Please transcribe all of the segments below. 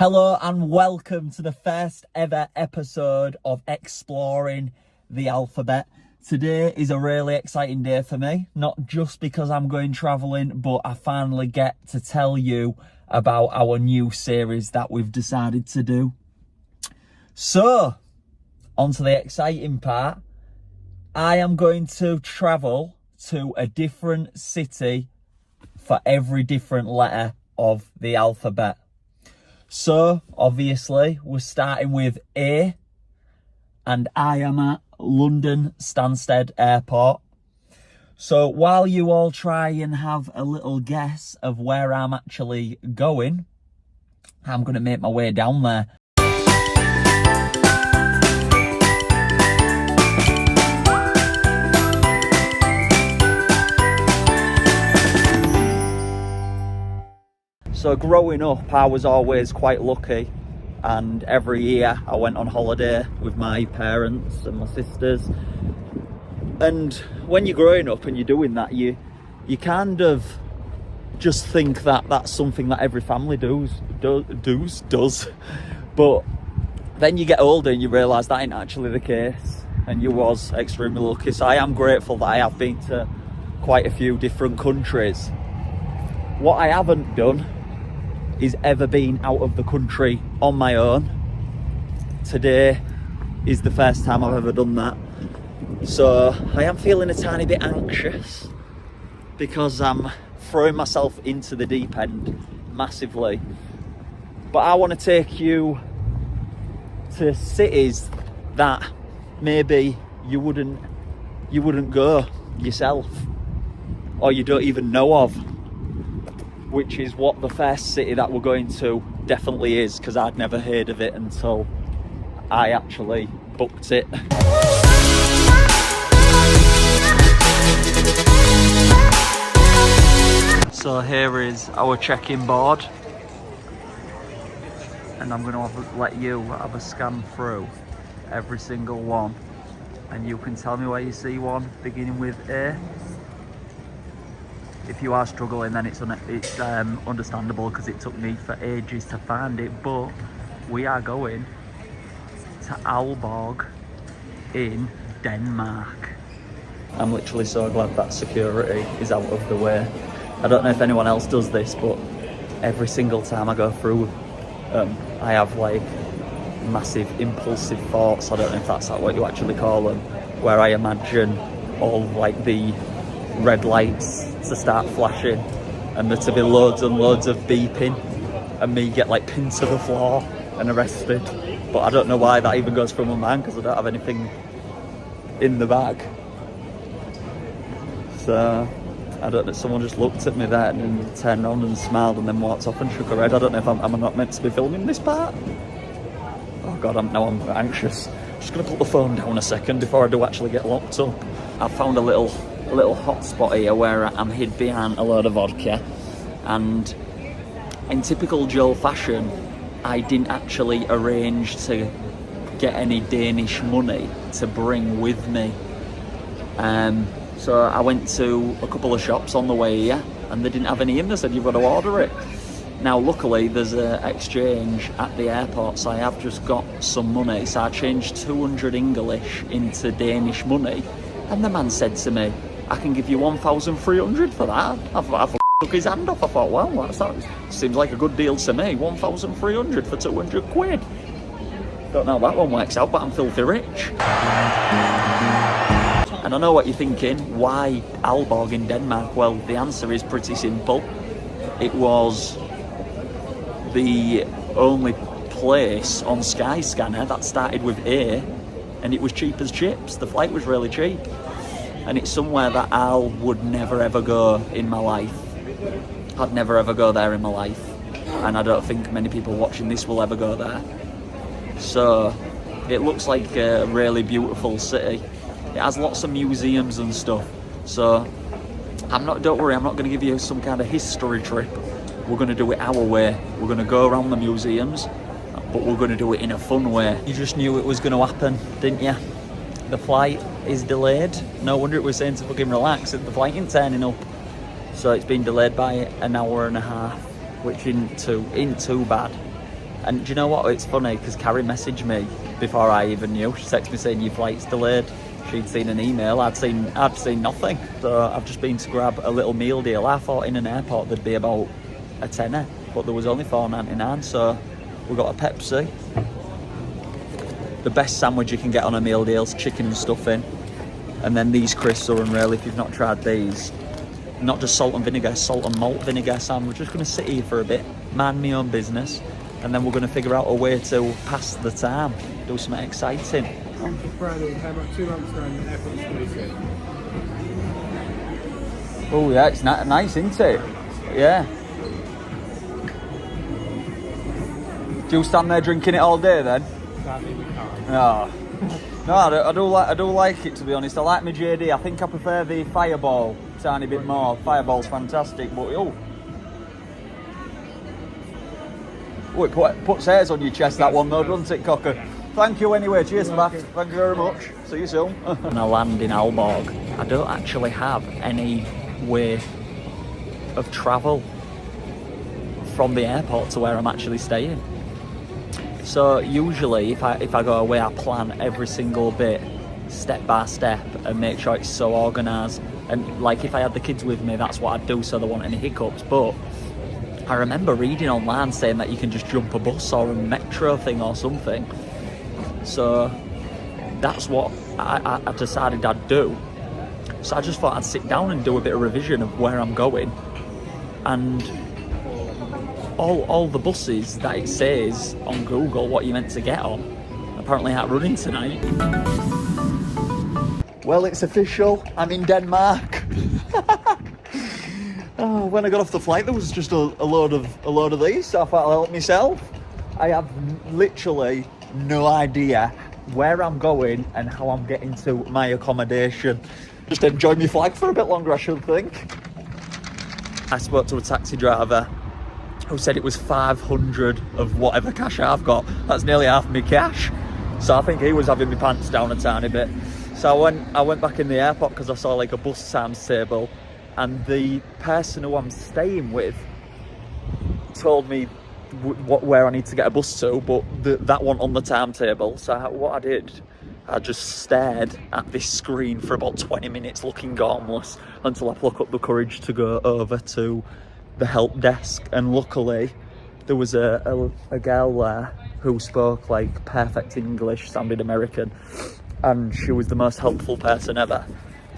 Hello and welcome to the first ever episode of Exploring the Alphabet. Today is a really exciting day for me, not just because I'm going travelling, but I finally get to tell you about our new series that we've decided to do. So, on to the exciting part. I am going to travel to a different city for every different letter of the alphabet. So, obviously, we're starting with A, and I am at London Stansted Airport. So, while you all try and have a little guess of where I'm actually going, I'm going to make my way down there. So growing up, I was always quite lucky, and every year I went on holiday with my parents and my sisters. And when you're growing up and you're doing that, you kind of just think that that's something that every family does. But then you get older and you realise that ain't actually the case, and you was extremely lucky. So I am grateful that I have been to quite a few different countries. What I haven't done is ever been out of the country on my own. Today is the first time I've ever done that. So I am feeling a tiny bit anxious because I'm throwing myself into the deep end massively. But I want to take you to cities that maybe you wouldn't go yourself, or you don't even know of. Which is what the first city that we're going to definitely is, because I'd never heard of it until I actually booked it. So here is our check-in board, and I'm going to let you have a scan through every single one, and you can tell me where you see one beginning with A. If you are struggling, then it's understandable, because it took me for ages to find it. But we are going to Aalborg in Denmark. I'm literally so glad that security is out of the way. I don't know if anyone else does this, but every single time I go through, I have like massive impulsive thoughts. I don't know if that's what you actually call them, where I imagine all like the red lights to start flashing and there to be loads and loads of beeping and me get like pinned to the floor and arrested. But I don't know why that even goes through my mind, because I don't have anything in the bag. So I don't know, someone just looked at me there and turned around and smiled and then walked off and shook her head. I don't know if I'm not meant to be filming this part. Oh god, I'm anxious. Just gonna put the phone down a second before I do actually get locked up. I found a little hot spot here where I'm hid behind a load of vodka, and in typical Joel fashion, I didn't actually arrange to get any Danish money to bring with me. So I went to a couple of shops on the way here and they didn't have any in. They said, you've got to order it. Now luckily there's an exchange at the airport, so I have just got some money. So I changed 200 English into Danish money, and the man said to me, I can give you 1,300 for that. I took his hand off. I thought, well, that seems like a good deal to me. 1,300 for 200 quid. Don't know how that one works out, but I'm filthy rich. And I know what you're thinking. Why Aalborg in Denmark? Well, the answer is pretty simple. It was the only place on Skyscanner that started with A, and it was cheap as chips. The flight was really cheap. And it's somewhere that I would never ever go in my life. I'd never ever go there in my life. And I don't think many people watching this will ever go there. So it looks like a really beautiful city. It has lots of museums and stuff. So don't worry, I'm not going to give you some kind of history trip. We're going to do it our way. We're going to go around the museums, but we're going to do it in a fun way. You just knew it was going to happen, didn't you? The flight is delayed. No wonder it was saying to fucking relax. The flight ain't turning up. So it's been delayed by an hour and a half, which isn't too bad. And do you know what? It's funny because Carrie messaged me before I even knew. She texted me saying your flight's delayed. She'd seen an email. I'd seen nothing. So I've just been to grab a little meal deal. I thought in an airport there'd be about a tenner, but there was only $4.99. So we got a Pepsi. The best sandwich you can get on a meal deal's chicken and stuffing. And then these crisps are unreal if you've not tried these. Not just salt and vinegar, salt and malt vinegar sandwich. We're just going to sit here for a bit, mind my own business, and then we're going to figure out a way to pass the time, do something exciting. I'm Friday, had about 2 months ago in the airport police. Oh yeah, it's nice, isn't it? Yeah. Do you stand there drinking it all day then? Sadly, we can't. No. No, I do like it, to be honest. I like my JD. I think I prefer the Fireball a tiny bit more. Fireball's fantastic, but it puts hairs on your chest, that one though, doesn't it, Cocker? Thank you anyway. Cheers, Matt. Thank you very much. See you soon. When I land in Aalborg, I don't actually have any way of travel from the airport to where I'm actually staying. So usually if I go away, I plan every single bit step by step and make sure it's so organised. And like if I had the kids with me, that's what I'd do so there weren't any hiccups. But I remember reading online saying that you can just jump a bus or a metro thing or something. So that's what I decided I'd do. So I just thought I'd sit down and do a bit of revision of where I'm going. And all the buses that it says on Google what you're meant to get on apparently aren't running tonight. Well, it's official. I'm in Denmark. Oh, when I got off the flight, there was just a load of these, so I thought I'll help myself. I have literally no idea where I'm going and how I'm getting to my accommodation. Just enjoy my flight for a bit longer, I should think. I spoke to a taxi driver who said it was 500 of whatever cash I've got. That's nearly half my cash. So I think he was having my pants down a tiny bit. So I went back in the airport because I saw like a bus times table, and the person who I'm staying with told me where I need to get a bus to, but that one on the timetable. So what I did, I just stared at this screen for about 20 minutes looking gormless until I plucked up the courage to go over to the help desk, and luckily there was a girl there who spoke like perfect English, sounded American, and she was the most helpful person ever.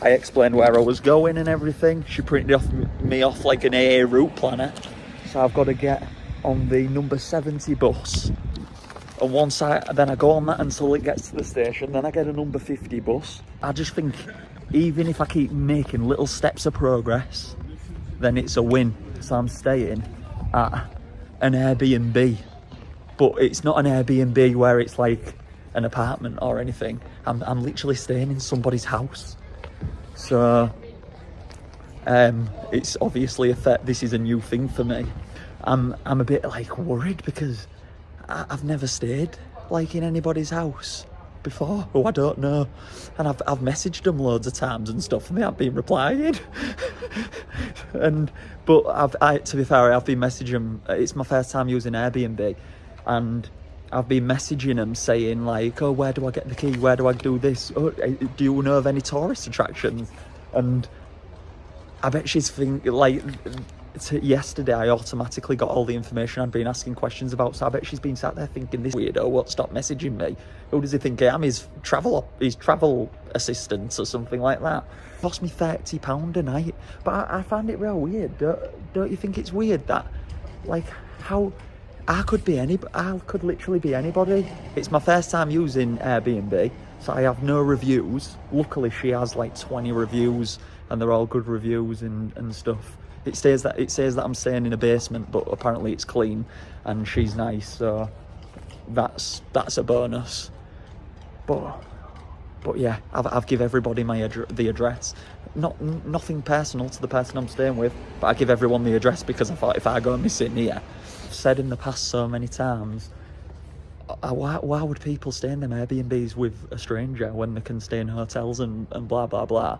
I explained where I was going and everything. She printed me off like an AA route planner. So I've got to get on the number 70 bus, and once then I go on that until it gets to the station, then I get a number 50 bus. I just think even if I keep making little steps of progress, then it's a win. So I'm staying at an Airbnb, but it's not an Airbnb where it's like an apartment or anything. I'm literally staying in somebody's house. So it's obviously this is a new thing for me. I'm a bit like worried because I've never stayed like in anybody's house before. Oh, I don't know. And I've messaged them loads of times and stuff, and they haven't been replying. But to be fair, I've been messaging them. It's my first time using Airbnb, and I've been messaging them saying like, oh, where do I get the key? Where do I do this? Oh, do you know of any tourist attractions? And I bet she's thinking like, yesterday I automatically got all the information I'd been asking questions about, so I bet she's been sat there thinking, this weirdo won't stop messaging me. Who does he think I am? His travel assistant or something like that. It cost me £30 a night, but I find it real weird. Don't you think it's weird that, like, how I could literally be anybody. It's my first time using Airbnb, so I have no reviews. Luckily she has like 20 reviews and they're all good reviews and stuff. It says that I'm staying in a basement, but apparently it's clean and she's nice, so that's a bonus. But yeah, I've give everybody the address. Nothing personal to the person I'm staying with, but I give everyone the address because I thought if I go and miss it here. I've said in the past so many times, why would people stay in them Airbnbs with a stranger when they can stay in hotels and blah blah blah.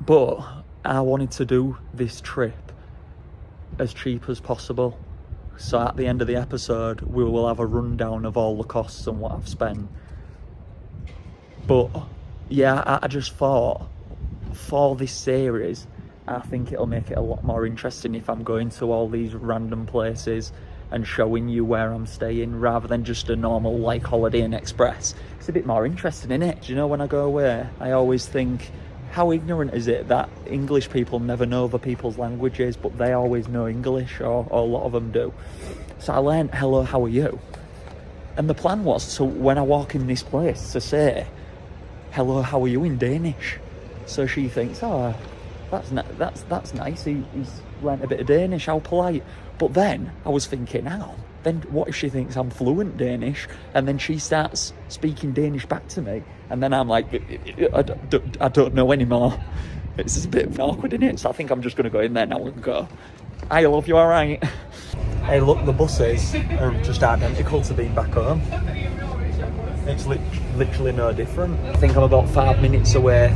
But I wanted to do this trip as cheap as possible, So at the end of the episode, we will have a rundown of all the costs and what I've spent. But yeah, I just thought for this series, I think it'll make it a lot more interesting if I'm going to all these random places and showing you where I'm staying rather than just a normal like Holiday Inn Express. It's a bit more interesting, isn't it? Do you know, when I go away, I always think, how ignorant is it that English people never know other people's languages, but they always know English, or a lot of them do. So I learned, hello, how are you? And the plan was to, when I walk in this place, to say, hello, how are you in Danish? So she thinks, oh, that's nice, he's learnt a bit of Danish, how polite. But then I was thinking, hang on, then what if she thinks I'm fluent Danish, and then she starts speaking Danish back to me, and then I'm like, I don't know anymore. It's a bit awkward, isn't it? So I think I'm just going to go in there now and go, I love you, all right. Hey, look, the buses are just identical to being back home. It's literally no different. I think I'm about 5 minutes away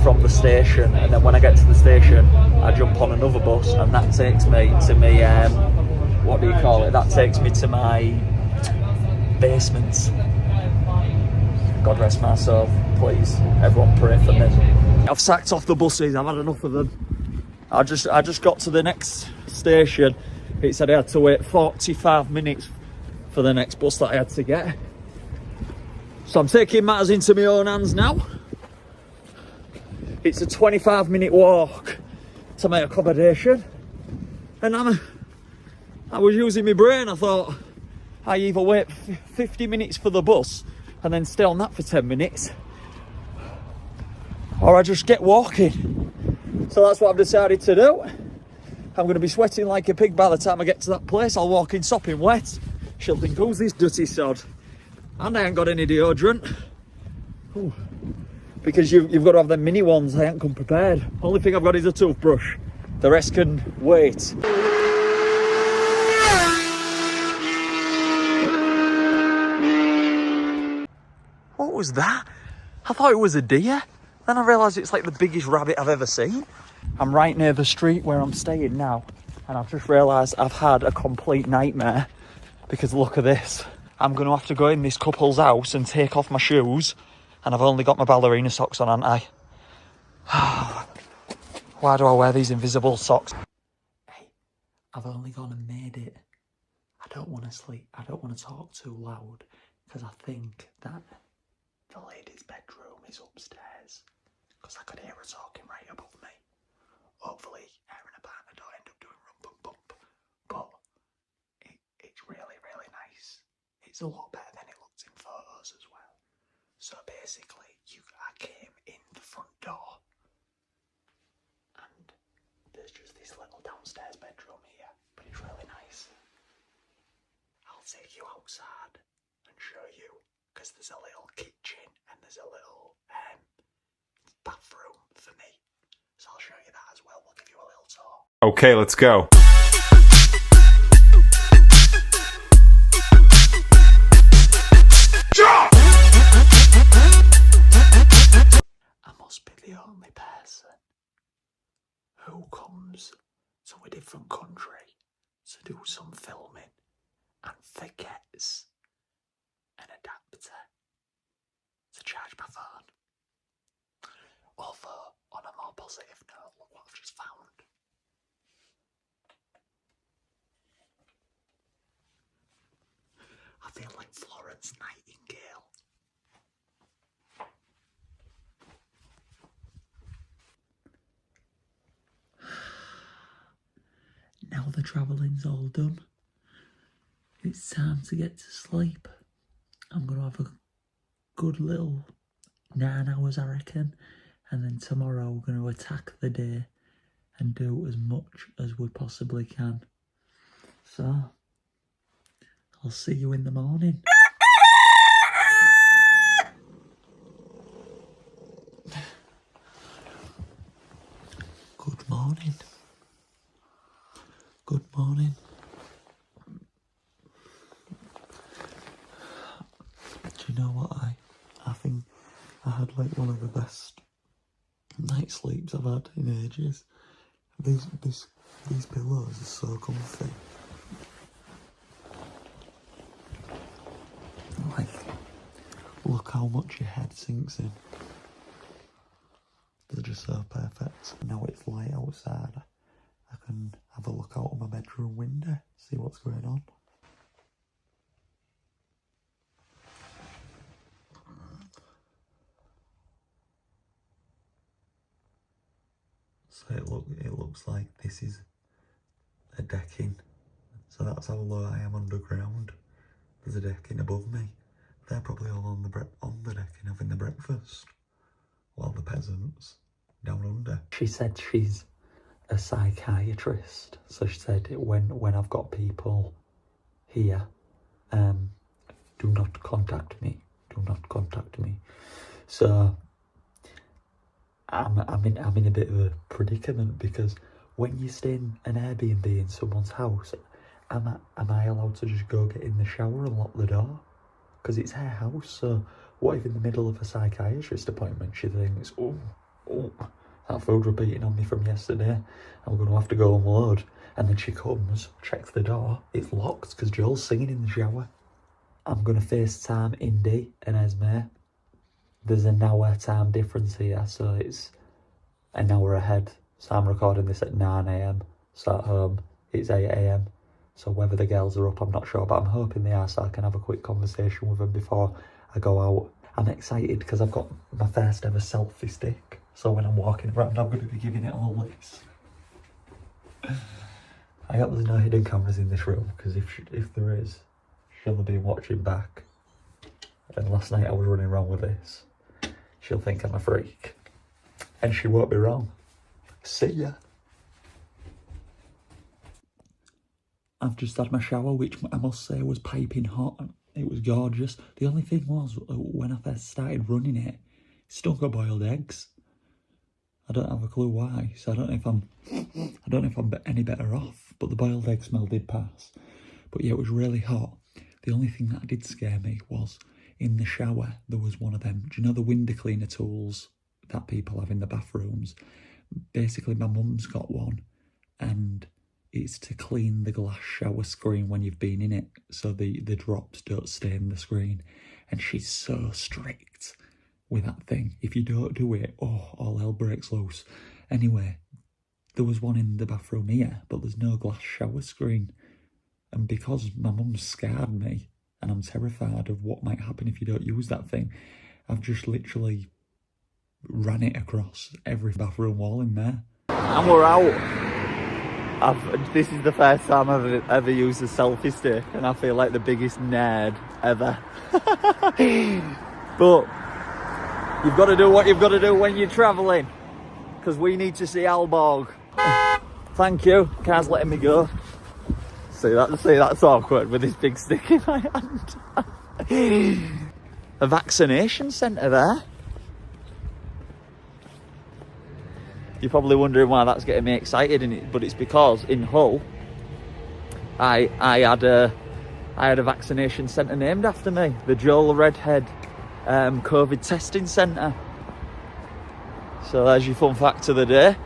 from the station, and then when I get to the station, I jump on another bus, and that takes me to what do you call it? That takes me to my basement. God rest my soul, please. Everyone pray for me. I've sacked off the buses. I've had enough of them. I just got to the next station. It said I had to wait 45 minutes for the next bus that I had to get. So I'm taking matters into my own hands now. It's a 25-minute walk to my accommodation, and I was using my brain. I thought, I either wait 50 minutes for the bus and then stay on that for 10 minutes, or I just get walking. So that's what I've decided to do. I'm going to be sweating like a pig by the time I get to that place. I'll walk in sopping wet. She'll think, who's this dirty sod? And I ain't got any deodorant. Ooh. Because you've got to have them mini ones. I ain't come prepared. Only thing I've got is a toothbrush. The rest can wait. What was that? I thought it was a deer. Then I realised it's like the biggest rabbit I've ever seen. I'm right near the street where I'm staying now, and I've just realised I've had a complete nightmare, because look at this. I'm going to have to go in this couple's house and take off my shoes, and I've only got my ballerina socks on, haven't I? Why do I wear these invisible socks? Hey, I've only gone and made it. I don't want to sleep. I don't want to talk too loud, because I think that the lady's bedroom is upstairs, because I could hear her talking right above me. Hopefully, her and her partner don't end up doing rum bum bump, but it's really, really nice. It's a lot better than it looked in photos as well. So basically, I came in the front door, and there's just this little downstairs bedroom here, but it's really nice. I'll take you outside and show you, because there's a little kitchen and there's a little bathroom for me. So I'll show you that as well. We'll give you a little tour. Okay, let's go. I must be the only person who comes to a different country to do some filming and forgets an adapter to charge my phone. Although, on a more positive note, look what I've just found. I feel like Florence Nightingale. Now the travelling's all done, it's time to get to sleep. I'm going to have a good little 9 hours, I reckon, and then tomorrow we're going to attack the day and do as much as we possibly can. So, I'll see you in the morning. Good morning. Good morning. Do you know what I think I had like one of the best night sleeps I've had in ages. These pillows are so comfy. Look how much your head sinks in. They're just so perfect. Now it's light outside, I can have a look out of my bedroom window, see what's going on. So it looks like this is a decking. So that's how low I am underground. There's a decking above me. They're probably all on the decking having the breakfast, while the peasants down under. She said she's a psychiatrist, so she said when I've got people here, do not contact me. Do not contact me. So I'm in a bit of a predicament, because when you stay in an Airbnb in someone's house, am I allowed to just go get in the shower and lock the door? Because it's her house. So what if in the middle of a psychiatrist appointment she thinks, oh, that food repeating on me from yesterday, I'm going to have to go unload. And then she comes, checks the door, it's locked because Joel's singing in the shower. I'm going to FaceTime Indy and Esme. There's an hour time difference here, so it's an hour ahead. So I'm recording this at 9 AM. So at home, it's 8 AM. So whether the girls are up, I'm not sure, but I'm hoping they are, so I can have a quick conversation with them before I go out. I'm excited because I've got my first ever selfie stick. So when I'm walking around, I'm going to be giving it all this. I hope there's no hidden cameras in this room, because if there is, she'll have been watching back. And last night I was running around with this. She'll think I'm a freak. And she won't be wrong. See ya. I've just had my shower, which I must say was piping hot. It was gorgeous. The only thing was, when I first started running it, it still got boiled eggs. I don't have a clue why, so I don't know if I'm any better off, but the boiled egg smell did pass. But yeah, it was really hot. The only thing that did scare me was in the shower, there was one of them, do you know the window cleaner tools that people have in the bathrooms? Basically, my mum's got one, and it's to clean the glass shower screen when you've been in it, so the drops don't stain the screen. And she's so strict with that thing. If you don't do it, all hell breaks loose. Anyway, there was one in the bathroom here, but there's no glass shower screen. And because my mum's scarred me, and I'm terrified of what might happen if you don't use that thing, I've just literally ran it across every bathroom wall in there. And we're out. This is the first time I've ever used a selfie stick, and I feel like the biggest nerd ever. But you've got to do what you've got to do when you're travelling, because we need to see Aalborg. Thank you. Car's letting me go. See, that's awkward with this big stick in my hand. A vaccination centre there. You're probably wondering why that's getting me excited, but it's because in Hull, I had a vaccination centre named after me, the Joel Redhead COVID testing centre. So there's your fun fact of the day.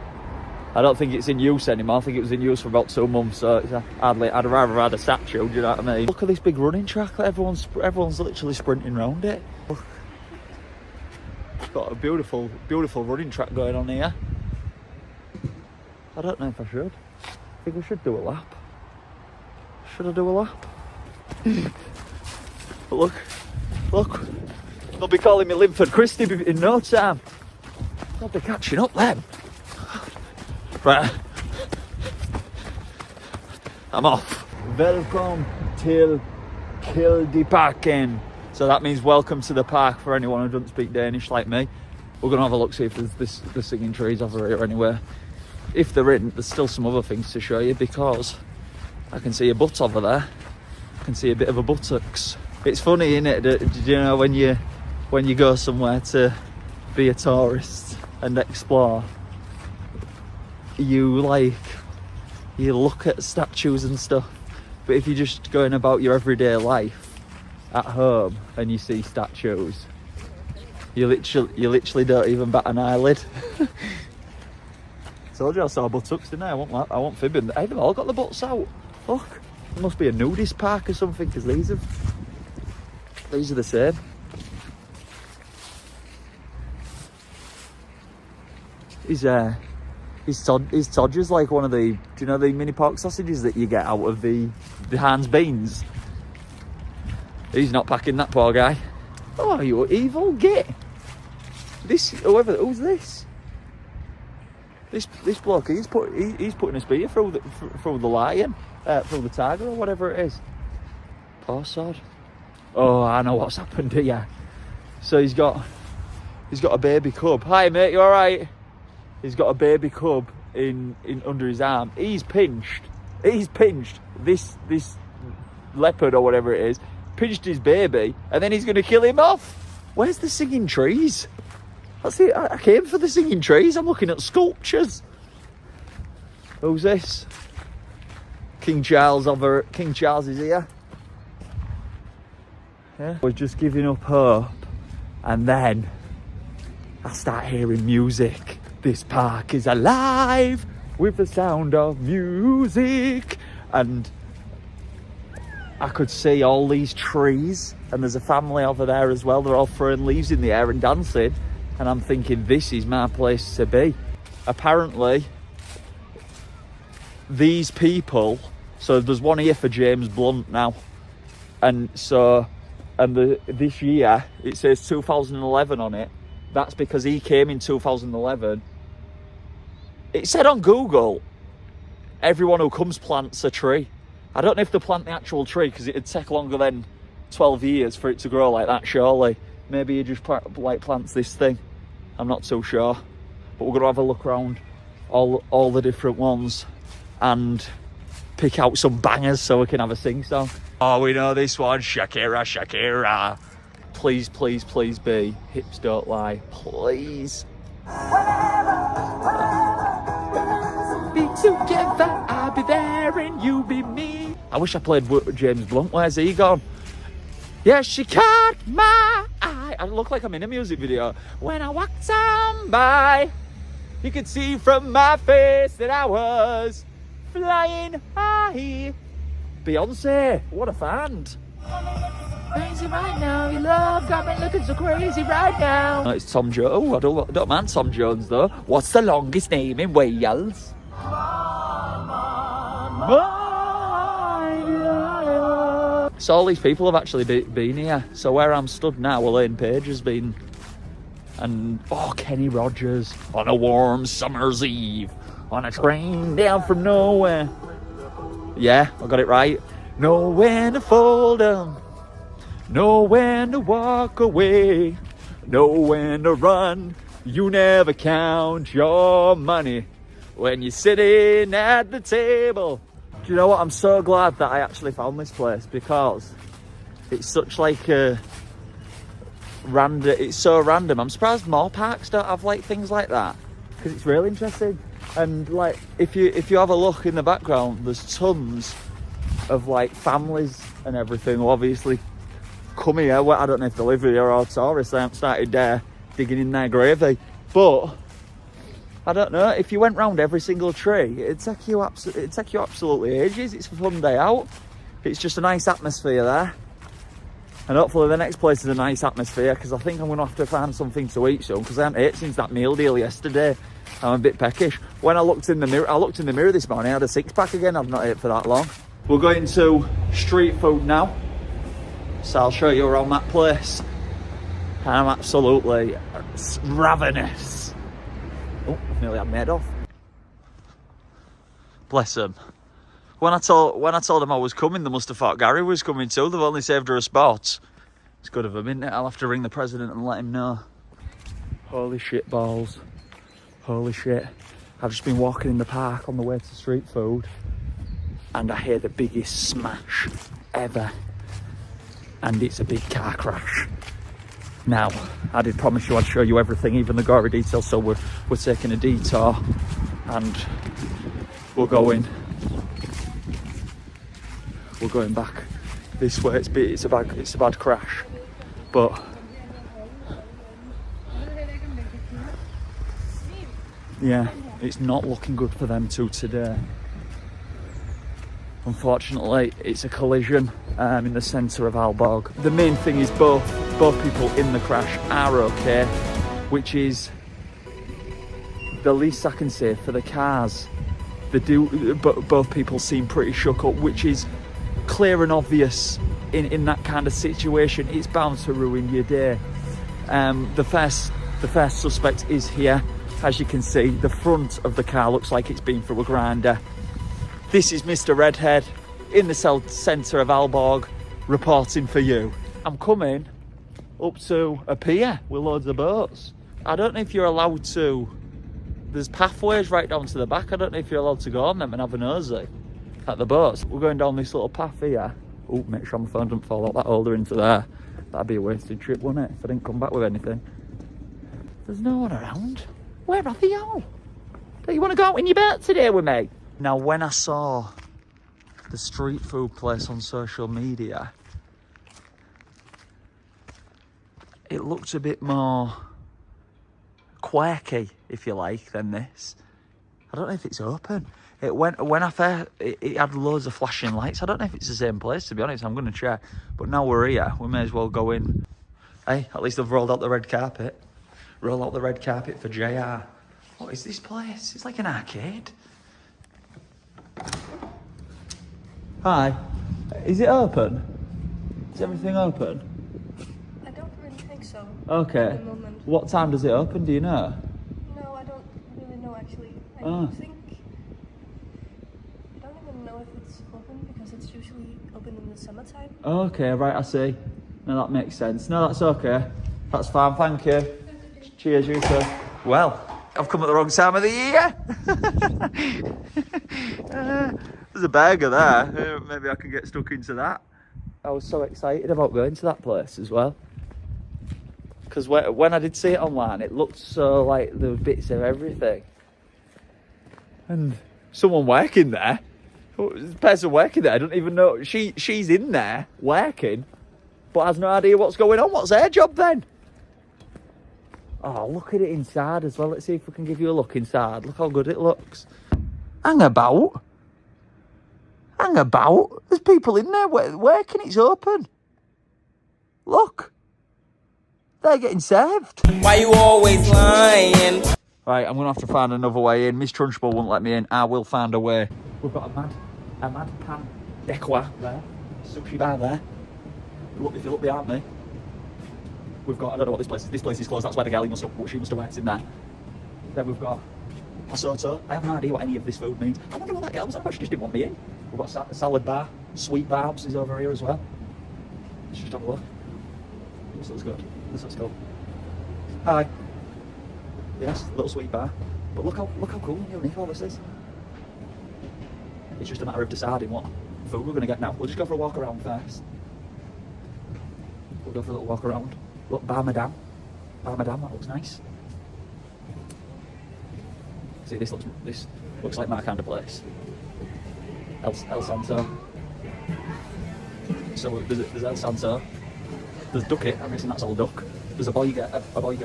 I don't think it's in use anymore. I think it was in use for about 2 months, so I'd rather had a statue, do you know what I mean? Look at this big running track, everyone's literally sprinting around it. Look. It's got a beautiful running track going on here. I don't know if I should. I think I should do a lap. Should I do a lap? But look. They'll be calling me Linford Christie in no time. They'll be catching up then. Right. I'm off. Welcome till Kildeparken. So that means welcome to the park for anyone who doesn't speak Danish like me. We're going to have a look, see if there's the singing trees over here anywhere. If there isn't, there's still some other things to show you, because I can see a butt over there. I can see a bit of a buttocks. It's funny, isn't it? Did you know when you go somewhere to be a tourist and explore, you look at statues and stuff, but if you're just going about your everyday life at home and you see statues, you literally don't even bat an eyelid. Told you I saw buttocks, didn't I? I won't fibbing. They've all got the butts out. Look, it must be a nudist park or something, because these are the same. his Todger's like one of the, do you know the mini pork sausages that you get out of the Hans beans? He's not packing that, poor guy. Oh, you evil git. Who's this? This bloke, he's putting a spear through the lion, through the tiger or whatever it is. Poor sod. Oh, I know what's happened here. So he's got a baby cub. Hi mate, you alright? He's got a baby cub in under his arm. He's pinched this leopard or whatever it is, pinched his baby, and then he's gonna kill him off. Where's the singing trees? That's it. I came for the singing trees. I'm looking at sculptures. Who's this? King Charles is here. Yeah. We're just giving up hope, and then I start hearing music. This park is alive with the sound of music, and I could see all these trees, and there's a family over there as well. They're all throwing leaves in the air and dancing, and I'm thinking, this is my place to be. Apparently, these people, so there's one here for James Blunt now, and this year it says 2011 on it. That's because he came in 2011. It said on Google, everyone who comes plants a tree. I don't know if they plant the actual tree, because it'd take longer than 12 years for it to grow like that, surely. Maybe he just plants this thing. I'm not so sure. But we're going to have a look around all the different ones and pick out some bangers so we can have a sing-song. Oh, we know this one. Shakira, Shakira. Please, please, please be Hips Don't Lie. Please. Be together, I'll be there and you be me. I wish I played James Blunt. Where's he gone? Yeah, she caught my eye. I look like I'm in a music video. When I walked on by, you could see from my face that I was flying high. Beyonce, what a fan. Crazy right now, your love got me looking so crazy right now. Oh, it's Tom Jones. Oh, I don't mind Tom Jones though. What's the longest name in Wales? So all these people have actually been here. So where I'm stood now, Elaine Page has been, and Kenny Rogers on a warm summer's eve on a train down from nowhere. Yeah, I got it right. Know when to fold 'em, know when to walk away, know when to run. You never count your money when you're sitting at the table. Do you know what? I'm so glad that I actually found this place, because it's such like a random. It's so random. I'm surprised more parks don't have like things like that, because it's really interesting. And like if you have a look in the background, there's tons of like families and everything who obviously come here. Well, I don't know if they live here or tourists. They haven't started digging in their gravy, but I don't know. If you went round every single tree, it'd take you absolutely ages. It's a fun day out. It's just a nice atmosphere there, and hopefully the next place is a nice atmosphere, because I think I'm going to have to find something to eat soon, because I haven't ate since that meal deal yesterday. I'm a bit peckish. When I looked in the mirror this morning, I had a six-pack again. I've not ate for that long. We're going to street food now, so I'll show you around that place. I'm absolutely ravenous. Oh, nearly had made off. Bless them. When I told them I was coming, they must have thought Gary was coming too. They've only saved her a spot. It's good of them, isn't it? I'll have to ring the president and let him know. Holy shit balls. Holy shit. I've just been walking in the park on the way to street food, and I hear the biggest smash ever. And it's a big car crash. Now, I did promise you I'd show you everything, even the gory details, so we're taking a detour and we're going back this way. It's a bad crash, but yeah, it's not looking good for them two today. Unfortunately, it's a collision in the centre of Aalborg. The main thing is both people in the crash are okay, which is the least I can say for the cars, they do, but both people seem pretty shook up, which is clear and obvious in that kind of situation. It's bound to ruin your day. The first suspect is here. As you can see, the front of the car looks like it's been through a grinder. This is Mr. Redhead in the centre of Aalborg, reporting for you. I'm coming up to a pier with loads of boats. I don't know if you're allowed to, there's pathways right down to the back. I don't know if you're allowed to go on them and have a nosy at the boats. We're going down this little path here. Oh, make sure my phone doesn't fall out that holder into there. That'd be a wasted trip, wouldn't it, if I didn't come back with anything. There's no one around. Where are they all? Do you want to go out in your boat today with me? Now, when I saw the street food place on social media, it looked a bit more quirky, if you like, than this. I don't know if it's open. It had loads of flashing lights. I don't know if it's the same place, to be honest. I'm going to check. But now we're here, we may as well go in. Hey, at least I've rolled out the red carpet. Roll out the red carpet for JR. What is this place? It's like an arcade. Hi. Is it open? Is everything open? I don't really think so. Okay. At the moment. What time does it open, do you know? No, I don't really know actually. I think I don't even know if it's open because it's usually open in the summertime. Okay, right, I see. No, that makes sense. No, that's okay. That's fine, thank you. Cheers, you too. Well, I've come at the wrong time of the year. There's a burger there. Maybe I can get stuck into that. I was so excited about going to that place as well. Because when I did see it online, it looked so like there were bits of everything. And someone working there, the person working there, I don't even know. She's in there working, but has no idea what's going on. What's her job then? Oh, look at it inside as well. Let's see if we can give you a look inside. Look how good it looks. Hang about. Hang about. There's people in there working. It's open. Look. They're getting served. Why you always lying? Right, I'm going to have to find another way in. Miss Trunchbull won't let me in. I will find a way. We've got a mad pan decoy there. Sushi bar there. Look, if you look behind me. We've got, I don't know what this place is. This place is closed. That's where the girl she must have worked in there. Then we've got a soto. I have no idea what any of this food means. I wonder what that girl was. I bet she just didn't want me in. We've got a salad bar. Sweet Barbs is over here as well. Let's just have a look. This looks good. This looks cool. Hi. Yes, little sweet bar. But look how cool and unique all this is. It's just a matter of deciding what food we're going to get now. We'll just go for a walk around first. We'll go for a little walk around. Look, Bar Madame. Bar Madame, that looks nice. See, this looks like my kind of place. El Santo. So there's El Santo. There's Ducket, I'm guessing that's all duck. There's a Boyga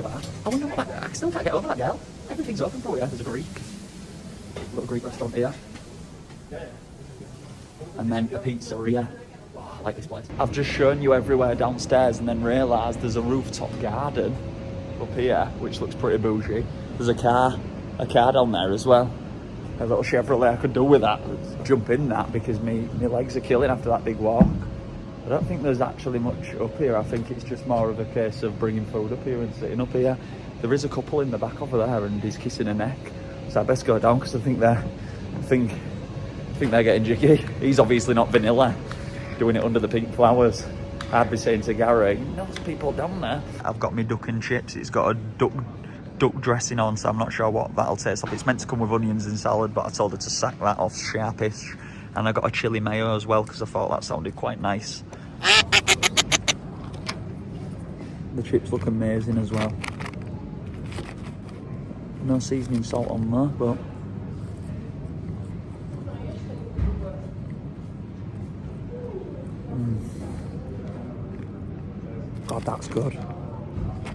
bar. I wonder what I still can't get over that girl. Everything's open for you. There's a little Greek restaurant here. And then a pizzeria. Oh, I like this place. I've just shown you everywhere downstairs and then realised there's a rooftop garden up here, which looks pretty bougie. There's a car down there as well. A little Chevrolet I could do with that. Let's jump in that because my legs are killing after that big walk. I don't think there's actually much up here. I think it's just more of a case of bringing food up here and sitting up here. There is a couple in the back over there and he's kissing her neck. So I best go down because I think they're getting jiggy. He's obviously not vanilla, doing it under the pink flowers. I'd be saying to Gary, there's people down there. I've got my duck and chips. It's got a duck dressing on, so I'm not sure what that'll taste like. It's meant to come with onions and salad, but I told her to sack that off sharpish. And I got a chili mayo as well because I thought that sounded quite nice. The chips look amazing as well. No seasoning salt on there, but God, that's good.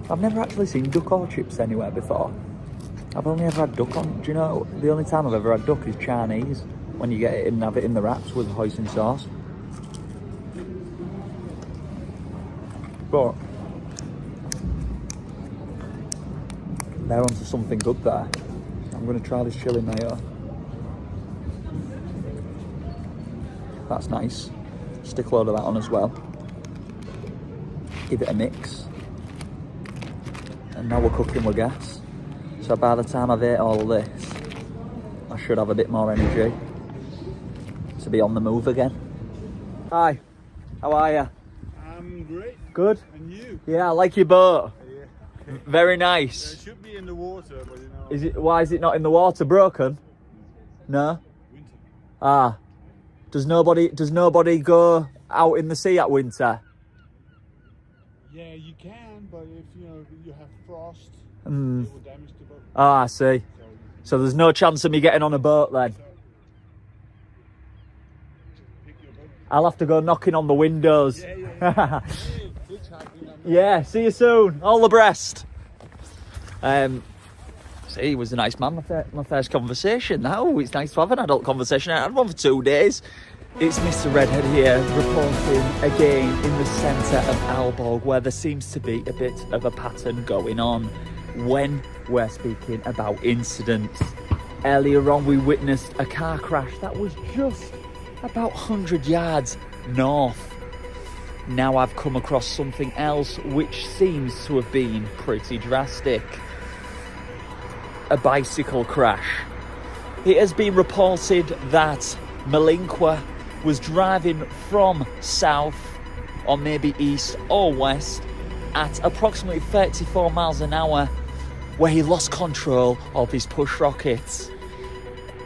I've never actually seen duck or chips anywhere before. I've only ever had duck on. Do you know, the only time I've ever had duck is Chinese, when you get it and have it in the wraps with hoisin sauce. But they're onto something good there. I'm going to try this chili mayo. That's nice. Stick a load of that on as well. Give it a mix. And now we're cooking with gas. So by the time I've ate all of this, I should have a bit more energy to be on the move again. Hi, how are you? I'm great. Good? And you? Yeah, I like your boat. Yeah. Very nice. It should be in the water, but you know. Is it? Why is it not in the water? Broken? No? Winter. Ah. Does nobody go out in the sea at winter? Yeah, you can, but if you have frost, it Mm. will damage the boat. Ah, I see. So there's no chance of me getting on a boat then? Pick your boat. I'll have to go knocking on the windows. Yeah. Hey, hitchhiking. Yeah, see you soon. All the best. See, he was a nice man, my first conversation. Oh, it's nice to have an adult conversation. I had one for 2 days. It's Mr. Redhead here, reporting again in the centre of Aalborg, where there seems to be a bit of a pattern going on when we're speaking about incidents. Earlier on, we witnessed a car crash that was just about 100 yards north. Now I've come across something else which seems to have been pretty drastic. A bicycle crash. It has been reported that Malinqua was driving from south or maybe east or west at approximately 34 miles an hour, where he lost control of his push rockets.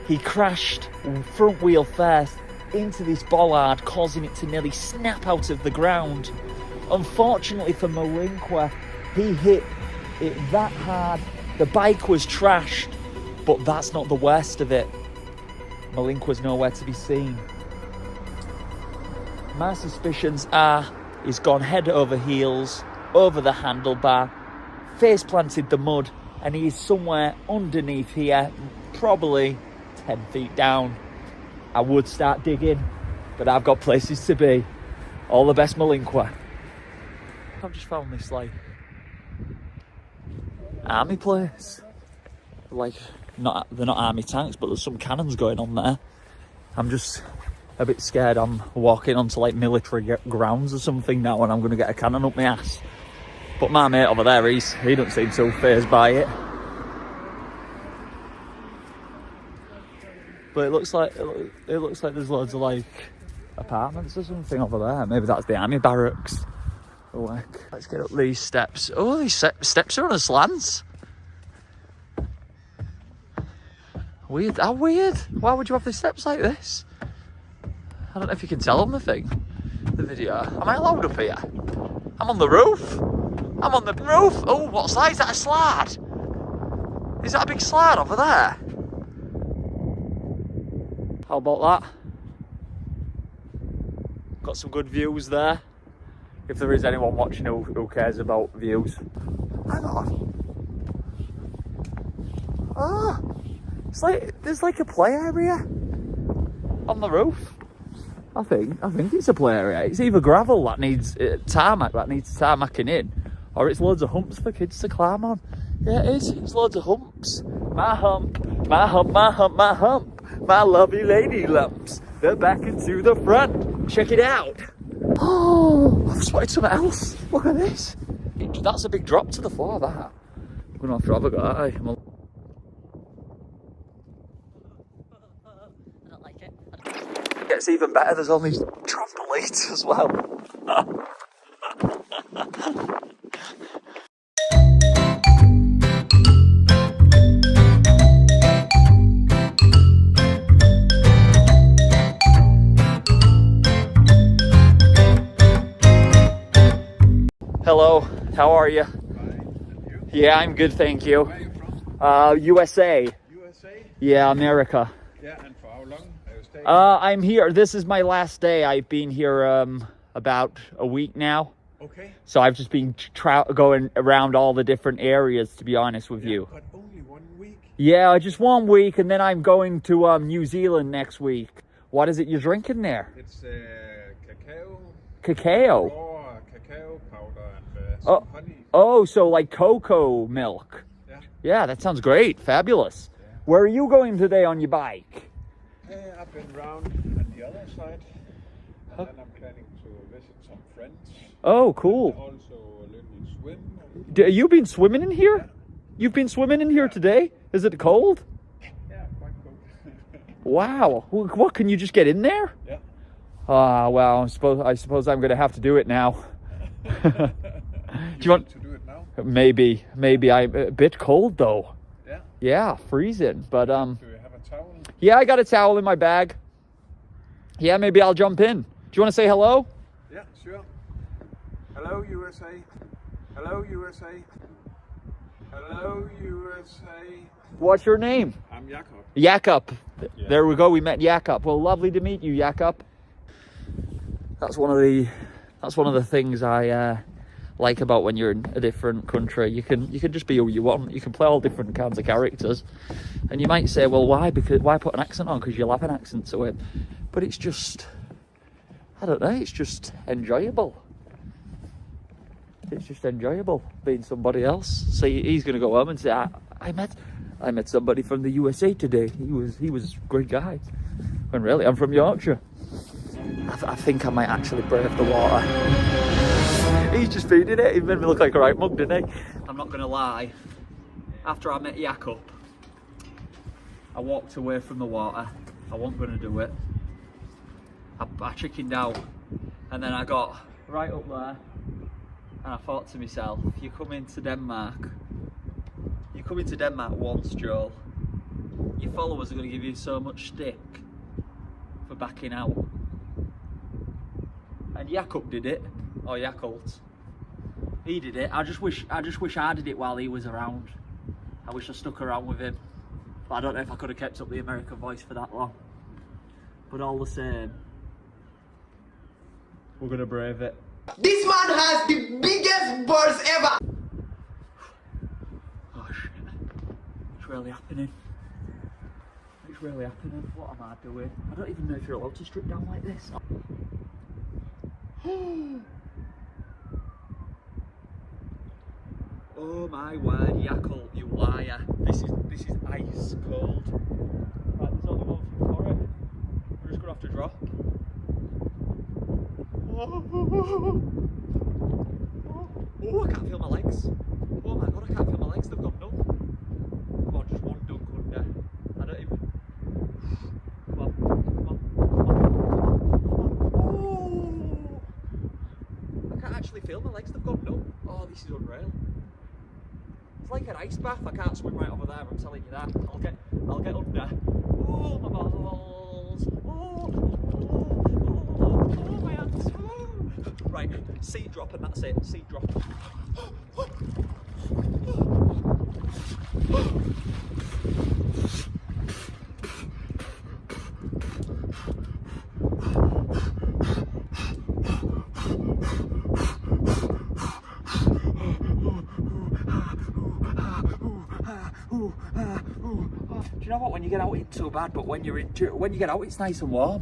He crashed front wheel first into this bollard, causing it to nearly snap out of the ground. Unfortunately for Malinqua, he hit it that hard. The bike was trashed, but that's not the worst of it. Malinqua's nowhere to be seen. My suspicions are he's gone head over heels, over the handlebar, face planted the mud, and he is somewhere underneath here, probably 10 feet down. I would start digging, but I've got places to be. All the best, Malinqua. I've just found this, like, army place. Like, they're not army tanks, but there's some cannons going on there. I'm just a bit scared I'm walking onto, like, military grounds or something now and I'm going to get a cannon up my ass. But my mate over there, he doesn't seem too fazed by it. But it looks like there's loads of, like, apartments or something over there. Maybe that's the army barracks. Let's get up these steps. Oh, these steps are on a slant. Weird. How weird. Why would you have the steps like this? I don't know if you can tell on the video. Am I allowed up here? I'm on the roof. I'm on the roof. Oh, what's that? Is that a slide? Is that a big slide over there? How about that? Got some good views there. If there is anyone watching who cares about views. Hang on. Ah, it's like there's like a play area on the roof. I think it's a play area. It's either gravel that needs tarmac, that needs tarmacking in, or it's loads of humps for kids to climb on. Yeah, it is. It's loads of humps. My hump, my hump, my hump, my hump. My lovely lady lumps. The back and to the front. Check it out. Oh, I've spotted something else. Look at this. That's a big drop to the floor, that. I'm going to have to have a go. I don't like it. It gets even better. There's only trampolines as well. Hello, how are you? Yeah, I'm good, thank you. Where are you from? USA. USA? Yeah, America. Yeah, and for how long are you staying? I'm here. This is my last day. I've been here about a week now. Okay. So I've just been going around all the different areas, to be honest with you. But only 1 week? Yeah, just 1 week, and then I'm going to New Zealand next week. What is it you're drinking there? It's cacao. Cacao? Raw cacao powder and some honey. Oh, so like cocoa milk. Yeah. Yeah, that sounds great. Fabulous. Yeah. Where are you going today on your bike? I've been round on the other side, and then I'm planning to visit some friends. Oh, cool. And also a little swim. You've been swimming in here? You've been swimming in here today? Is it cold? Yeah, quite cold. Wow. What, can you just get in there? Yeah. Ah, well, I suppose I'm going to have to do it now. Do you want to do it now? Maybe I'm a bit cold though. Yeah. Yeah, freezing. But Do you have a towel? yeah, I got a towel in my bag. Yeah, maybe I'll jump in. Do you want to say hello? Yeah, sure. Hello, USA. Hello, USA. Hello, USA. What's your name? I'm Jakob. Jakob. Yeah. There we go. We met Jakob. Well, lovely to meet you, Jakob. That's one of the things I like about when you're in a different country. You can just be who you want. You can play all different kinds of characters, and you might say, well, why put an accent on? Because you'll have an accent to it. But it's just, I don't know. It's just enjoyable. It's just enjoyable being somebody else. So he's gonna go home and say, I met somebody from the USA today. He was a great guy. When really, I'm from Yorkshire. I think I might actually brave the water. He's just feeding it. He made me look like a right mug, didn't he? I'm not gonna lie. After I met Jakob, I walked away from the water. I wasn't gonna do it. I chickened out, and then I got right up there, and I thought to myself, you come into Denmark once, Joel, your followers are going to give you so much stick for backing out. And Jakob did it, or Yakult. He did it. I just wish I did it while he was around. I wish I stuck around with him. But I don't know if I could have kept up the American voice for that long. But all the same, we're going to brave it. This man has the biggest balls ever! Oh shit. It's really happening. It's really happening. What am I doing? I don't even know if you're allowed to strip down like this. Oh my word, Jackal, you liar. This is ice cold. Right, there's only one thing for it. We're just gonna have to drop. Oh, I can't feel my legs. Oh my god, I can't feel my legs, they've gone numb. Come on, just one dunk under. I don't even... Come on. Oh! I can't actually feel my legs, they've gone numb. Oh, this is unreal. It's like an ice bath, I can't swim right over there, I'm telling you that. I'll get under. Oh, my balls. Oh, my hands. Oh. Right, seat drop and that's it, seat drop. Do you know what? When you get out, it's so bad, but when you get out, it's nice and warm.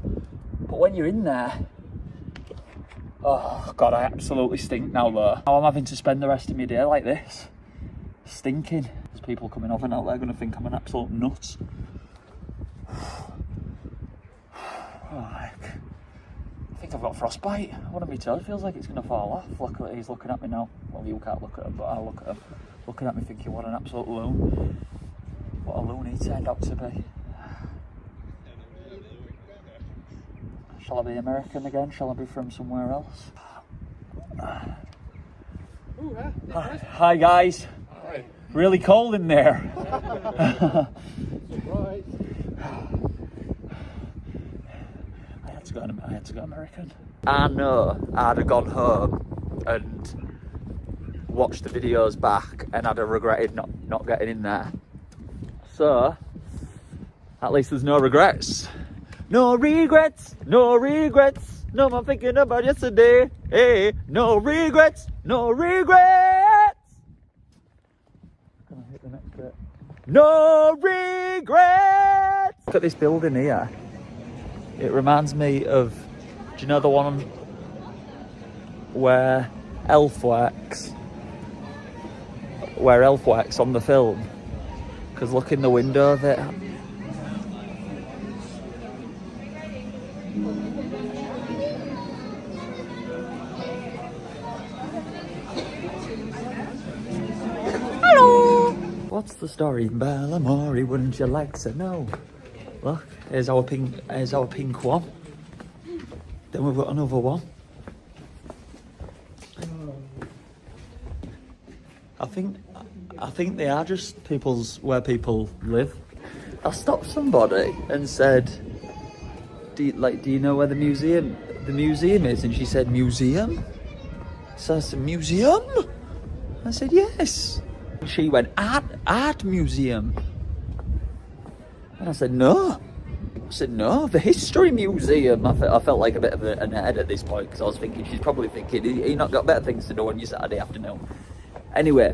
But when you're in there, oh god, I absolutely stink now though. Now I'm having to spend the rest of my day like this, stinking. There's people coming over now, they're going to think I'm an absolute nut. I think I've got frostbite. What am I telling? It feels like it's going to fall off. Look, he's looking at me now. Well, you can't look at him, but I'll look at him. Looking at me thinking, what an absolute loon. What a loon he turned out to be. Shall I be American again? Shall I be from somewhere else? Hi guys. Hi. Really cold in there. Surprise. I had to go American. I know I'd have gone home and watched the videos back and I'd have regretted not getting in there. So, at least there's no regrets. No regrets, no regrets. No more thinking about yesterday. Hey, no regrets, no regrets. Gonna hit the next bit. No regrets. Look at this building here. It reminds me of, do you know the one where Elf works on the film? Because look in the window of it. Hello! What's the story in Bellamore? Wouldn't you like to know? Look, here's our pink one. Then we've got another one. I think they are just where people live. I stopped somebody and said, do you know where the museum is? And she said, museum? So I said, museum? I said, yes. She went, art museum. And I said, no. I said, no, the history museum. I felt like a bit of an head at this point, because I was thinking, she's probably thinking, you not got better things to do on your Saturday afternoon. Anyway,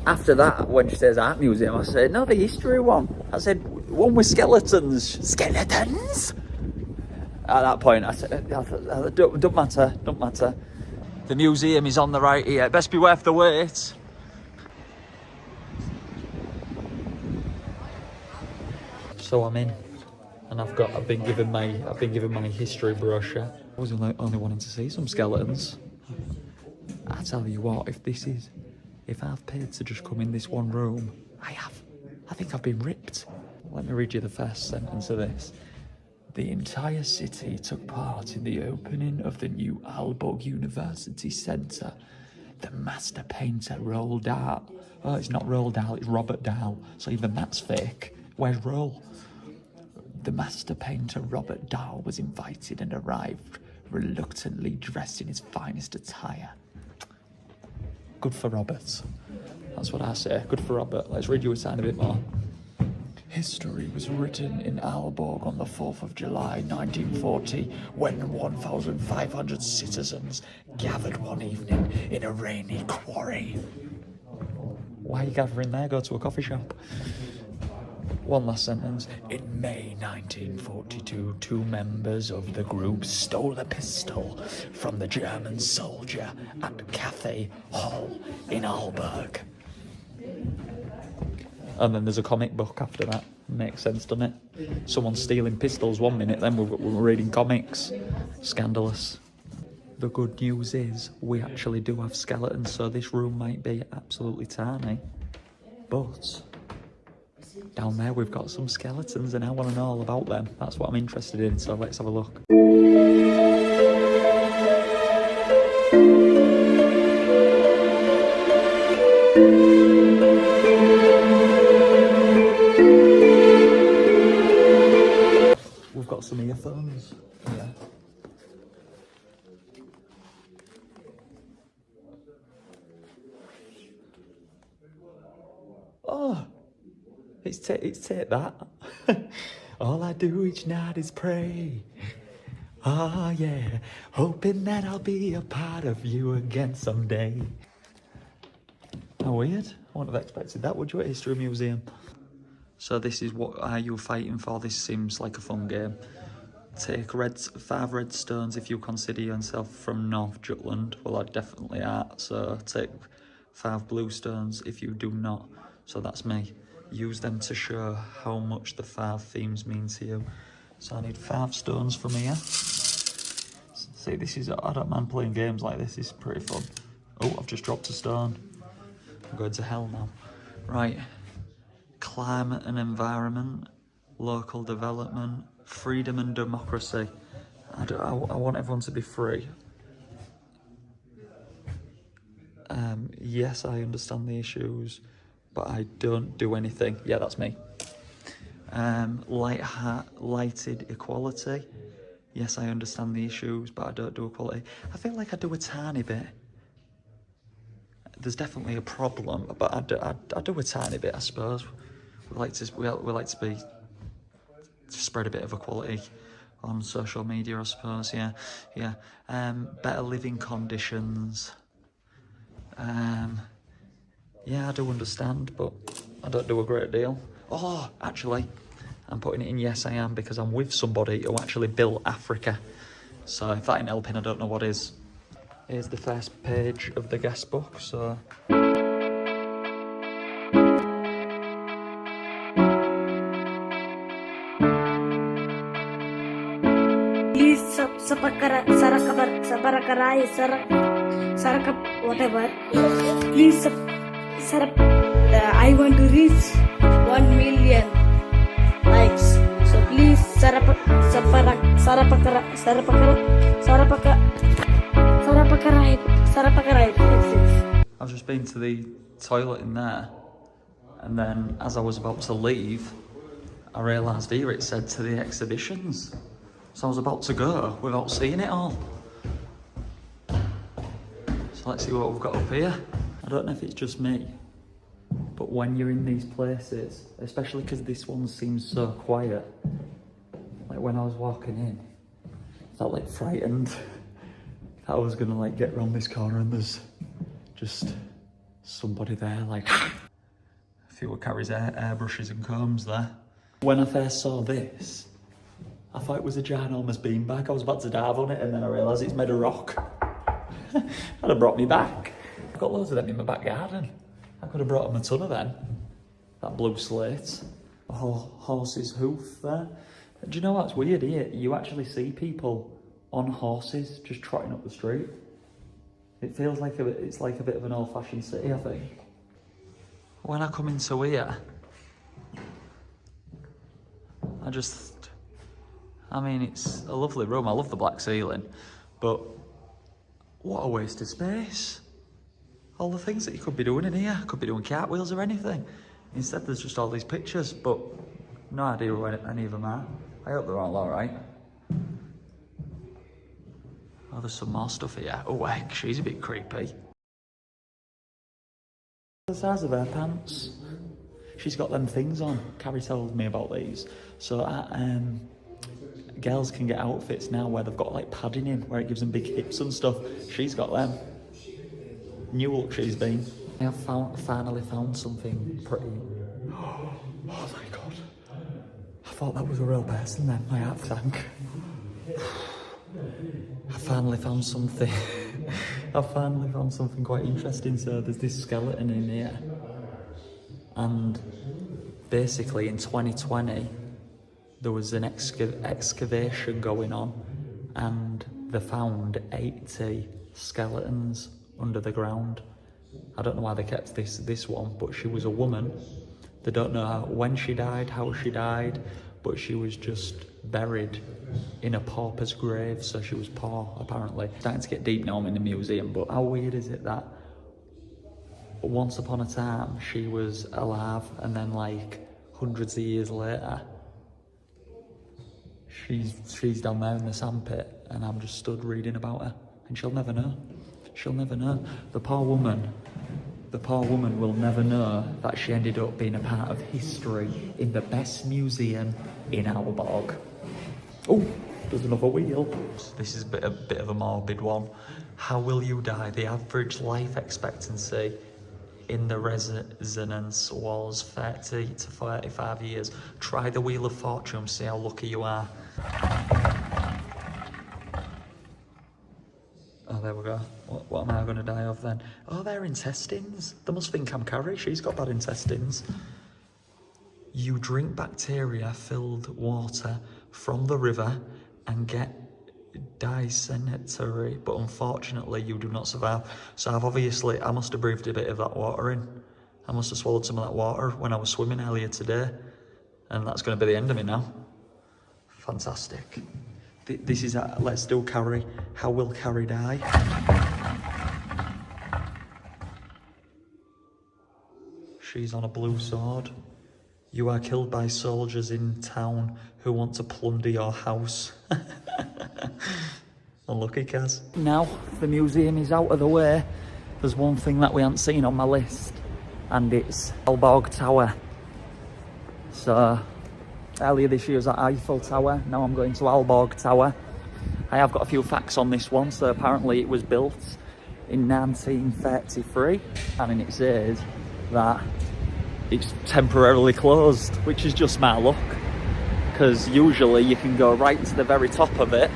after that, when she says art museum, I said, no, the history one. I said, one with skeletons. Skeletons? At that point, I said, don't matter. The museum is on the right here. Best be worth the wait. So I'm in, and I've been given my history brochure. I was only wanting to see some skeletons. I tell you what, if I've paid to just come in this one room, I think I've been ripped. Let me read you the first sentence of this. The entire city took part in the opening of the new Aalborg University Centre. The master painter Roald Dahl. Oh, it's not Roald Dahl, it's Robert Dahl. So even that's fake. Where's Roald? The master painter Robert Dahl was invited and arrived, reluctantly dressed in his finest attire. Good for Robert. That's what I say. Good for Robert. Let's read you a tiny bit more. History was written in Aalborg on the 4th of July 1940 when 1,500 citizens gathered one evening in a rainy quarry. Why are you gathering there? Go to a coffee shop. One last sentence. In May 1942, 2 members of the group stole a pistol from the German soldier at Cafe Hall in Aalborg. And then there's a comic book after that. Makes sense, doesn't it? Someone's stealing pistols 1 minute, then we're reading comics. Scandalous. The good news is we actually do have skeletons, so this room might be absolutely tiny. But down there we've got some skeletons and I want to know all about them. That's what I'm interested in, so let's have a look. We've got some earphones. Yeah. Oh, it's take that. All I do each night is pray. Oh yeah, hoping that I'll be a part of you again someday. How weird. I wouldn't have expected that, would you, at History Museum? So this is what are you fighting for? This seems like a fun game. Take 5 red stones if you consider yourself from North Jutland. Well, I definitely are. So take 5 blue stones if you do not. So that's me. Use them to show how much the 5 themes mean to you. So I need 5 stones from here. See, I don't mind playing games like this. It's pretty fun. Oh, I've just dropped a stone. I'm going to hell now. Right. Climate and environment, local development, freedom and democracy. I want everyone to be free. Yes, I understand the issues, but I don't do anything. Yeah, that's me. Lighted equality. Yes, I understand the issues, but I don't do equality. I feel like I do a tiny bit. There's definitely a problem, but I do a tiny bit, I suppose. We like to spread a bit of equality on social media, I suppose. Yeah. Better living conditions. Yeah, I do understand, but I don't do a great deal. Oh, actually, I'm putting it in yes I am because I'm with somebody who actually built Africa. So if that ain't helping, I don't know what is. Here's the first page of the guest book, so... Sarapakarai, Sarakap, whatever. Please, I want to reach 1 million likes. So please, Sarapakarai. I've just been to the toilet in there, and then as I was about to leave, I realised here it said to the exhibitions. So I was about to go without seeing it all. So let's see what we've got up here. I don't know if it's just me, but when you're in these places, especially because this one seems so quiet, like when I was walking in, I felt like frightened that I was gonna like get around this corner and there's just somebody there, like a few of Carrie's airbrushes and combs there. When I first saw this, I thought it was a ginormous beanbag. I was about to dive on it and then I realised it's made of rock. That'd have brought me back. I've got loads of them in my back garden. I could have brought them a ton of them. That blue slate, a whole horse's hoof there. Do you know what's weird here? You actually see people on horses just trotting up the street. It feels like it's like a bit of an old-fashioned city, I think. When I come into here, I mean, it's a lovely room. I love the black ceiling, but what a waste of space. All the things that you could be doing in here. Could be doing cartwheels or anything. Instead, there's just all these pictures, but no idea where any of them are. I hope they're all alright. Oh, there's some more stuff here. Oh, heck, she's a bit creepy. The size of her pants. She's got them things on. Carrie told me about these. So, girls can get outfits now where they've got like padding in, where it gives them big hips and stuff. She's got them. New look she's been. I have finally found something pretty... Oh my God. I thought that was a real person then, my heart sank. I finally found something. I finally found something quite interesting. So there's this skeleton in here. And basically in 2020, there was an excavation going on and they found 80 skeletons under the ground. I don't know why they kept this one, but she was a woman. They don't know when she died, how she died, but she was just buried in a pauper's grave, so she was poor, apparently. Starting to get deep now, I'm in the museum, but how weird is it that once upon a time she was alive and then like hundreds of years later she's down there in the sandpit and I'm just stood reading about her and she'll never know. She'll never know. The poor woman will never know that she ended up being a part of history in the best museum in Aalborg. Oh, there's another wheel. This is a bit of a morbid one. How will you die? The average life expectancy in the resonance was 30 to 35 years. Try the Wheel of Fortune, see how lucky you are. Oh, there we go. What am I going to die of then? Oh, they're intestines. They must think I'm Carrie. She's got bad intestines. You drink bacteria-filled water from the river and get dysentery, but unfortunately you do not survive. So I must have breathed a bit of that water in. I must have swallowed some of that water when I was swimming earlier today. And that's going to be the end of me now. Fantastic. This is let's do Carrie. How will Carrie die? She's on a blue sword. You are killed by soldiers in town who want to plunder your house. Unlucky, Kaz. Now the museum is out of the way. There's one thing that we haven't seen on my list, and it's Aalborg Tower. So earlier this year was at Eiffel Tower, now I'm going to Aalborg Tower. I have got a few facts on this one. So apparently it was built in 1933, and it says that it's temporarily closed, which is just my luck, because usually you can go right to the very top of it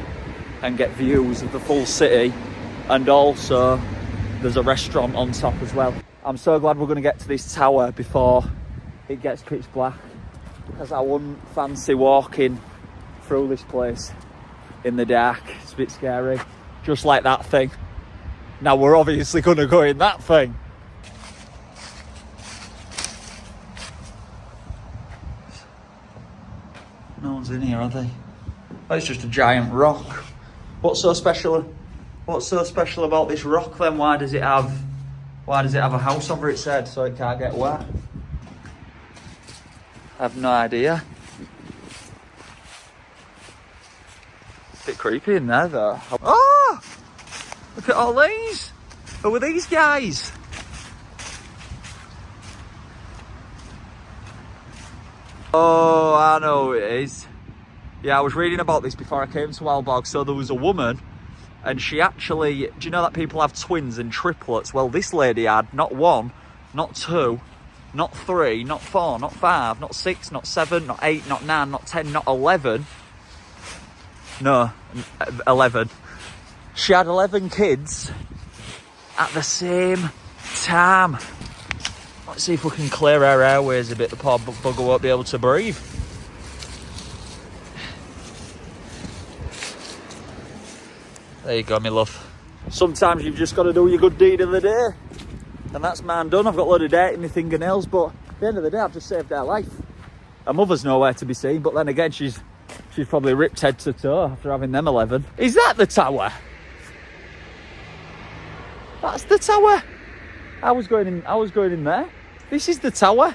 and get views of the full city, and also there's a restaurant on top as well. I'm so glad we're going to get to this tower before it gets pitch black, because I wouldn't fancy walking through this place in the dark. It's a bit scary. just like that thing. Now we're obviously going to go in that thing. No one's in here, are they? Oh, it's just a giant rock. What's so special about this rock then? Why does it have a house over its head so it can't get wet? I have no idea. Bit creepy in there though. Oh! Look at all these! Who are these guys? Oh, I know who it is. Yeah, I was reading about this before I came to Aalborg. So there was a woman, and she actually, do you know that people have twins and triplets? Well, this lady had not 1, not 2, not 3, not 4, not 5, not 6, not 7, not 8, not 9, not 10, not 11. No, 11. She had 11 kids at the same time. Let's see if we can clear her airways a bit. The poor bugger won't be able to breathe. There you go, my love. Sometimes you've just got to do your good deed of the day. And that's mine done. I've got a load of dirt in my fingernails, but at the end of the day, I've just saved her life. Her mother's nowhere to be seen, but then again, she's probably ripped head to toe after having them 11. Is that the tower? That's the tower. I was going in there. This is the tower.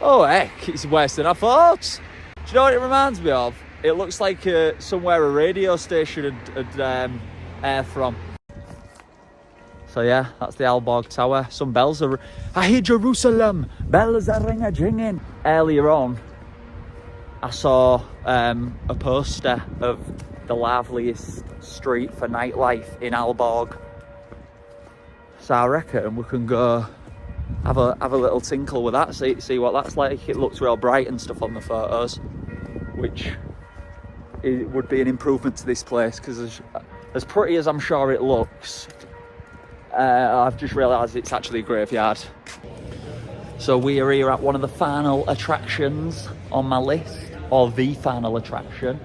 Oh heck, it's worse than I thought. Do you know what it reminds me of? It looks like somewhere a radio station had air from. So yeah, that's the Aalborg Tower. Some bells are... I hear Jerusalem, bells are ring-a-jinging. Earlier on, I saw a poster of the liveliest street for nightlife in Aalborg. So I reckon we can go have a little tinkle with that, see what that's like. It looks real bright and stuff on the photos, which it would be an improvement to this place, because as pretty as I'm sure it looks, I've just realised it's actually a graveyard. So we are here at one of the final attractions on my list, or the final attraction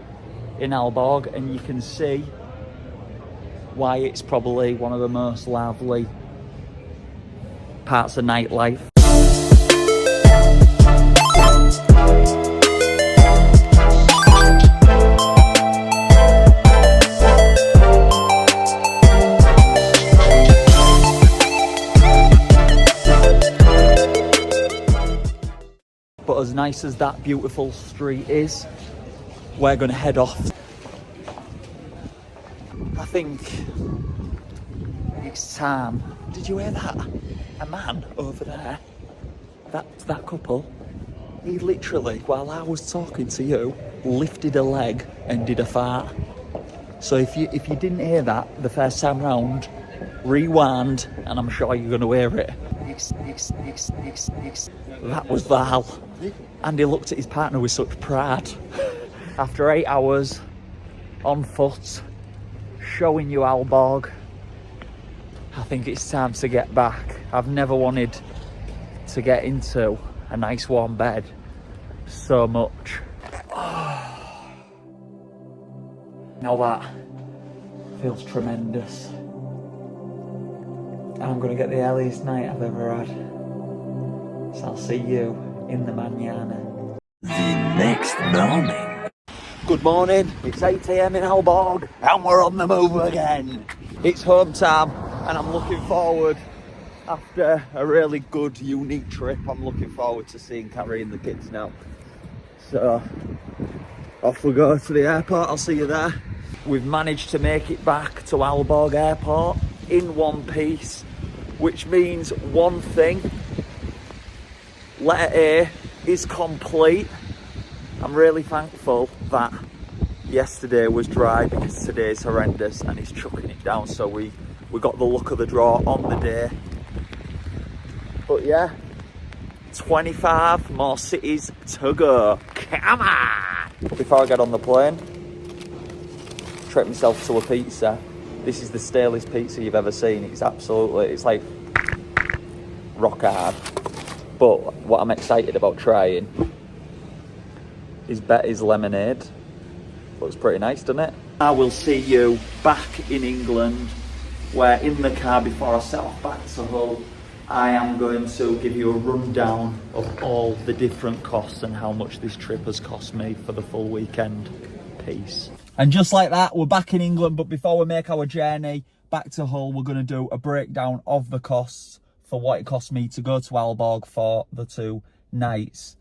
in Aalborg, and you can see why it's probably one of the most lively parts of nightlife. But as nice as that beautiful street is, we're going to head off. I think it's time. Did you hear that? A man over there, that couple, he literally, while I was talking to you, lifted a leg and did a fart. So if you didn't hear that the first time round, rewind, and I'm sure you're going to hear it. That was Val. And he looked at his partner with such pride. After 8 hours on foot, showing you Aalborg, I think it's time to get back. I've never wanted to get into a nice warm bed so much. Oh. Now that feels tremendous. I'm going to get the earliest night I've ever had. So I'll see you in the mañana. The next morning. Good morning, it's 8 AM in Aalborg and we're on the move again. It's home time and I'm looking forward, after a really good, unique trip, I'm looking forward to seeing Carrie and the kids now. So, off we go to the airport, I'll see you there. We've managed to make it back to Aalborg Airport in one piece, which means one thing. Letter A is complete. I'm really thankful that yesterday was dry, because today's horrendous and it's chucking it down, so we got the luck of the draw on the day. But yeah, 25 more cities to go. Come on! Before I get on the plane, treat myself to a pizza. This is the stalest pizza you've ever seen. It's like rock hard. But what I'm excited about trying is Betty's lemonade. Looks pretty nice, doesn't it? I will see you back in England, where in the car before I set off back to Hull, I am going to give you a rundown of all the different costs and how much this trip has cost me for the full weekend. Peace. And just like that, we're back in England, but before we make our journey back to Hull, we're going to do a breakdown of the costs for what it cost me to go to Aalborg for the 2 nights.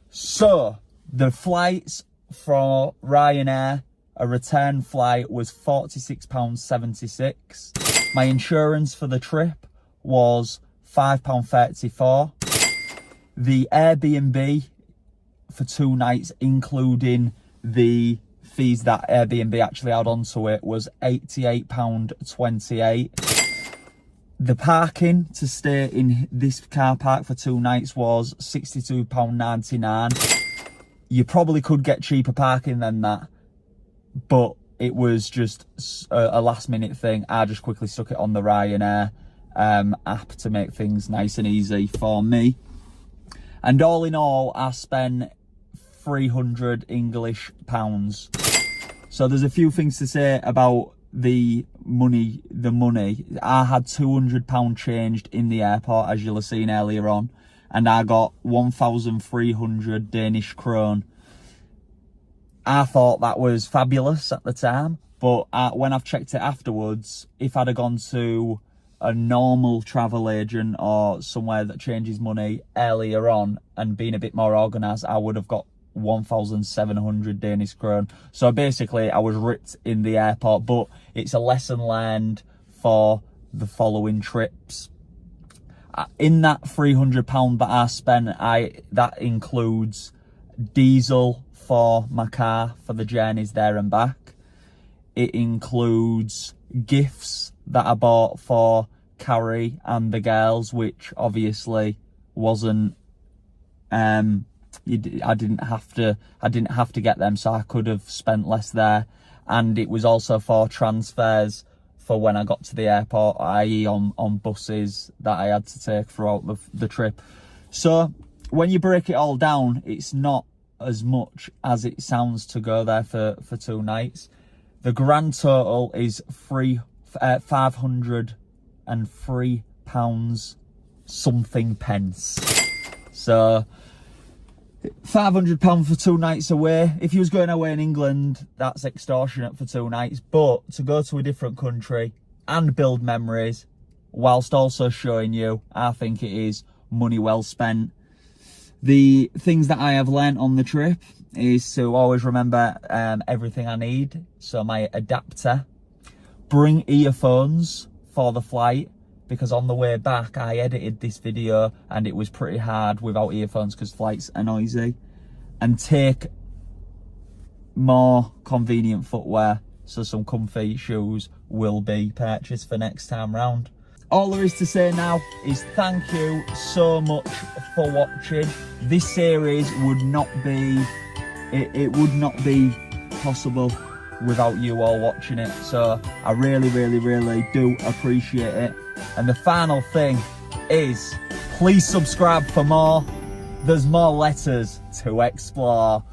So, the flights for Ryanair, a return flight, was £46.76. My insurance for the trip was £5.34. The Airbnb for 2 nights, including the fees that Airbnb actually had onto it, was £88.28. The parking to stay in this car park for 2 nights was £62.99. You probably could get cheaper parking than that, but it was just a last minute thing. I just quickly stuck it on the Ryanair app to make things nice and easy for me. And all in all, I spent £300 English pounds. So there's a few things to say about the money. I had £200 changed in the airport, as you'll have seen earlier on, and I got 1,300 Danish krone. I thought that was fabulous at the time, but when I've checked it afterwards, if I'd have gone to a normal travel agent or somewhere that changes money earlier on and been a bit more organised, I would have got 1,700 Danish krone. So basically I was ripped in the airport, but it's a lesson learned for the following trips. In that £300 that I spent, that includes diesel for my car for the journeys there and back. It includes gifts that I bought for Carrie and the girls, which obviously wasn't I didn't have to get them, so I could have spent less there. And it was also for transfers for when I got to the airport, i.e. on buses that I had to take throughout the trip. So when you break it all down, it's not as much as it sounds to go there for 2 nights. The grand total is £503 something pence. So £500 for 2 nights away. If you was going away in England, that's extortionate for 2 nights. But to go to a different country and build memories whilst also showing you, I think it is money well spent. The things that I have learnt on the trip is to always remember everything I need. So my adapter, bring earphones for the flight, because on the way back I edited this video and it was pretty hard without earphones because flights are noisy. And take more convenient footwear, so some comfy shoes will be purchased for next time round. All there is to say now is thank you so much for watching. This series would not be, it would not be possible without you all watching it. So I really do appreciate it. And the final thing is, please subscribe for more. There's more letters to explore.